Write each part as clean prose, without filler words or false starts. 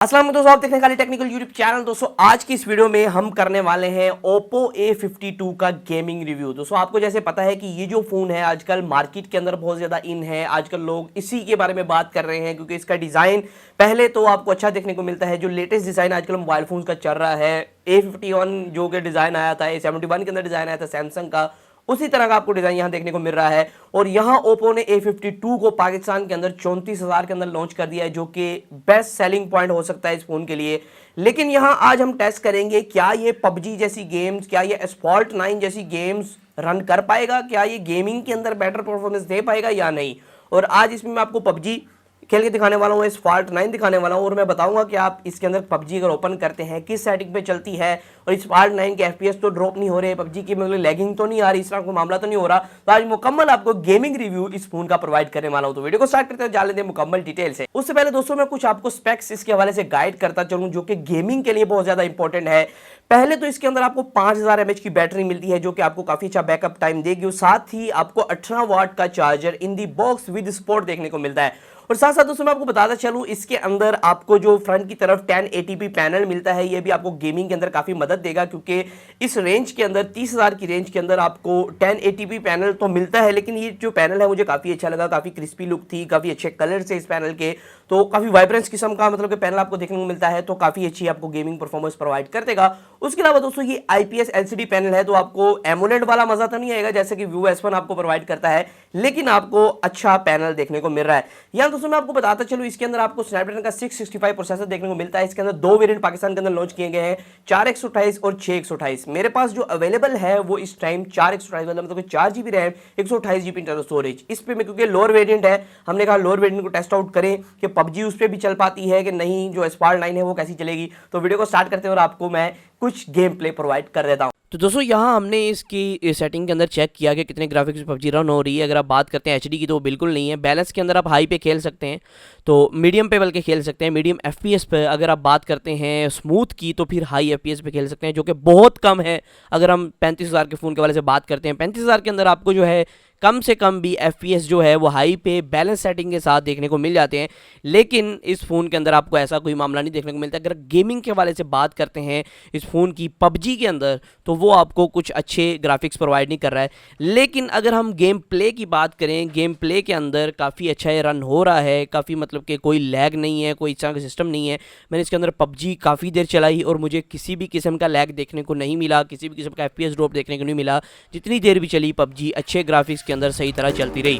अस्सलाम वालेकुम दोस्तों, आप देखने खाली टेक्निकल यूट्यूब चैनल। दोस्तों आज की इस वीडियो में हम करने वाले हैं Oppo A52 का गेमिंग रिव्यू। दोस्तों आपको जैसे पता है कि ये जो फ़ोन है आजकल मार्केट के अंदर बहुत ज़्यादा इन है, आजकल लोग इसी के बारे में बात कर रहे हैं क्योंकि इसका डिज़ाइन पहले तो आपको अच्छा देखने को मिलता है। जो लेटेस्ट डिज़ाइन आजकल मोबाइल फ़ोन का चल रहा है A51 जो कि डिज़ाइन आया था, A71 के अंदर डिज़ाइन आया था सैमसंग का, उसी तरह का आपको डिजाइन यहां देखने को मिल रहा है। और यहां ओप्पो ने A52 को पाकिस्तान के अंदर 34,000 के अंदर लॉन्च कर दिया है, जो कि बेस्ट सेलिंग पॉइंट हो सकता है इस फोन के लिए। लेकिन यहां आज हम टेस्ट करेंगे क्या ये पबजी जैसी गेम्स, क्या ये एस्फॉल्ट 9 जैसी गेम्स रन कर पाएगा, क्या ये गेमिंग के अंदर बेटर परफॉर्मेंस दे पाएगा या नहीं। और आज इसमें मैं आपको पबजी खेल के दिखाने वाला हूँ, एस्फॉल्ट 9 दिखाने वाला हूँ और मैं बताऊंगा कि आप इसके अंदर पबजी अगर ओपन करते हैं किस सेटिंग पे चलती है और एस्फॉल्ट 9 के एफपीएस तो ड्रॉप नहीं हो रहे, पबजी की मतलब लैगिंग तो नहीं आ रही, इस तरह कोई मामला तो नहीं हो रहा। तो आज मुकम्मल आपको गेमिंग रिव्यू इस फोन का प्रोवाइड करने वाला हूँ। तो वीडियो को स्टार्ट करते हैं, जान लेते हैं मुकम्मल डिटेल से। उससे पहले दोस्तों मैं कुछ आपको स्पेक्स इसके हवाले से गाइड करता चलूँ जो कि गेमिंग के लिए बहुत ज्यादा इंपॉर्टेंट है। पहले तो इसके अंदर आपको 5000 mAh की बैटरी मिलती है जो कि आपको काफी अच्छा बैकअप टाइम देगी और साथ ही आपको 18 वाट का charger in the box with support देखने को मिलता है। और साथ साथ दोस्तों मैं आपको बताता चलूं इसके अंदर आपको जो फ्रंट की तरफ 1080p पैनल मिलता है, ये भी आपको गेमिंग के अंदर काफी मदद देगा क्योंकि इस रेंज के अंदर 30,000 की रेंज के अंदर आपको 1080p पैनल तो मिलता है। लेकिन ये जो पैनल है मुझे काफी अच्छा लगा, काफी क्रिस्पी लुक थी, काफी अच्छे कलर से इस पैनल के, तो काफी वाइब्रेंस किस्म का मतलब कि पैनल आपको देखने को मिलता है, तो काफी अच्छी आपको गेमिंग परफॉर्मेंस प्रोवाइड कर देगा। उसके अलावा दोस्तों ये IPS LCD पैनल है, तो आपको एमोलेड वाला मजा तो नहीं आएगा जैसे कि Vivo S1 आपको प्रोवाइड करता है, लेकिन आपको अच्छा पैनल देखने को मिल रहा है। यहां दोस्तों मैं आपको बताता चलूं इसके अंदर आपको स्नैपड्रैगन का 665 प्रोसेसर देखने को मिलता है। इसके अंदर दो वेरिएंट पाकिस्तान के अंदर लॉन्च किए गए हैं, 4128 और 6128। मेरे पास जो अवेलेबल है वो इस टाइम 4128 वाला मतलब 4 GB RAM, 128 GB internal storage. इस पे में क्योंकि लोअर वेरिएंट है, हमने कहा लोअर वेरिएंट को टेस्ट आउट करें कि पबजी उस पर भी चल पाती है कि नहीं, जो एस्फॉल्ट 9 है वो कैसी चलेगी। तो वीडियो को स्टार्ट करते हैं और आपको मैं कुछ गेम प्ले प्रोवाइड कर देता हूं। तो दोस्तों यहाँ हमने इसकी सेटिंग के अंदर चेक किया कि कितने ग्राफिक्स पबजी रन हो रही है। अगर आप बात करते हैं एचडी की तो वो बिल्कुल नहीं है। बैलेंस के अंदर आप हाई पे खेल सकते हैं, तो मीडियम पे बल्कि खेल सकते हैं। मीडियम एफपीएस पे अगर आप बात करते हैं स्मूथ की तो फिर हाई एफपीएस पे खेल सकते हैं, जो कि बहुत कम है। अगर हम 35,000 के फ़ोन के वाले से बात करते हैं, 35,000 के अंदर आपको जो है कम से कम भी एफपीएस जो है वो हाई पे बैलेंस सेटिंग के साथ देखने को मिल जाते हैं। लेकिन इस फ़ोन के अंदर आपको ऐसा कोई मामला नहीं देखने को मिलता। अगर गेमिंग के वाले से बात करते हैं इस फ़ोन की पबजी के अंदर, तो वो आपको कुछ अच्छे ग्राफिक्स प्रोवाइड नहीं कर रहा है। लेकिन अगर हम गेम प्ले की बात करें, गेम प्ले के अंदर काफ़ी अच्छा ये रन हो रहा है, काफ़ी मतलब कि कोई लैग नहीं है, कोई इस तरह का सिस्टम नहीं है। मैंने इसके अंदर पबजी काफ़ी देर चलाई और मुझे किसी भी किस्म का लैग देखने को नहीं मिला, किसी भी किस्म का एफपीएस ड्रॉप देखने को नहीं मिला। जितनी देर भी चली पबजी अच्छे ग्राफिक्स के अंदर सही तरह चलती रही।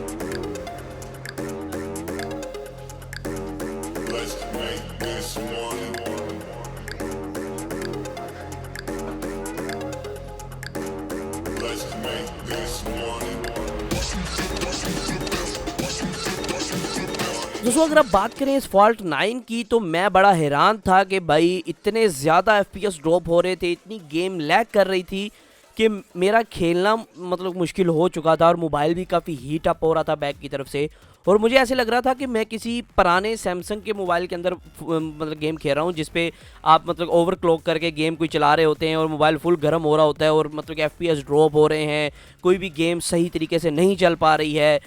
दोस्तों अगर आप बात करें इस फॉल्ट 9 की तो मैं बड़ा हैरान था कि भाई इतने ज़्यादा एफपीएस ड्रॉप हो रहे थे, इतनी गेम लैग कर रही थी कि मेरा खेलना मतलब मुश्किल हो चुका था और मोबाइल भी काफ़ी हीट अप हो रहा था बैक की तरफ से। और मुझे ऐसे लग रहा था कि मैं किसी पुराने सैमसंग के मोबाइल के अंदर मतलब गेम खेल रहा हूँ, जिस पे आप मतलब ओवरक्लॉक करके गेम कोई चला रहे होते हैं और मोबाइल फुल गर्म हो रहा होता है और मतलब कि एफपीएस ड्रॉप हो रहे हैं, कोई भी गेम सही तरीके से नहीं चल पा रही है।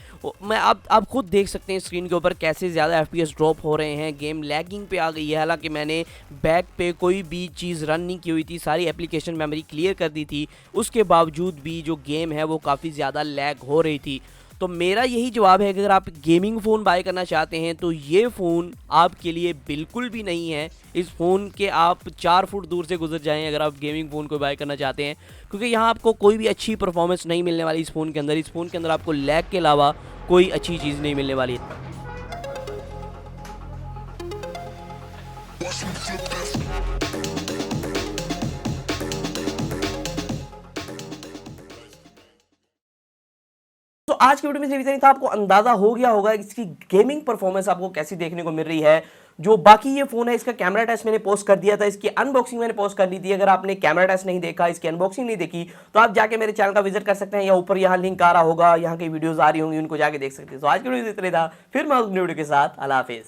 मैं आप खुद देख सकते हैं स्क्रीन के ऊपर कैसे ज़्यादा एफपीएस ड्रॉप हो रहे हैं, गेम लैगिंग पे आ गई है। हालांकि मैंने बैक पे कोई भी चीज़ रन नहीं की हुई थी, सारी एप्लीकेशन मेमोरी क्लियर कर दी थी, उसके बावजूद भी जो गेम है वो काफ़ी ज़्यादा लैग हो रही थी। तो मेरा यही जवाब है कि अगर आप गेमिंग फ़ोन बाय करना चाहते हैं तो ये फ़ोन आपके लिए बिल्कुल भी नहीं है। इस फ़ोन के आप 4 फुट दूर से गुजर जाएं अगर आप गेमिंग फ़ोन को बाय करना चाहते हैं, क्योंकि यहाँ आपको कोई भी अच्छी परफॉर्मेंस नहीं मिलने वाली इस फ़ोन के अंदर। इस फ़ोन के अंदर आपको लैग के अलावा कोई अच्छी चीज़ नहीं मिलने वाली है। तो आज की वीडियो में सिर्फ इतना ही था। आपको अंदाजा हो गया होगा कि इसकी गेमिंग परफॉर्मेंस आपको कैसी देखने को मिल रही है। जो बाकी ये फोन है इसका कैमरा टेस्ट मैंने पोस्ट कर दिया था, इसकी अनबॉक्सिंग मैंने पोस्ट कर दी थी। अगर आपने कैमरा टेस्ट नहीं देखा, इसकी अनबॉक्सिंग नहीं देखी, तो आप जाके मेरे चैनल का विजिट कर सकते हैं, या ऊपर यहाँ लिंक आ रहा होगा, यहाँ की वीडियोस आ रही होंगी, उनको जाके देख सकते हैं। तो आज की वीडियो इतना ही था, फिर मैं उस वीडियो के साथ। अल्लाह हाफिज।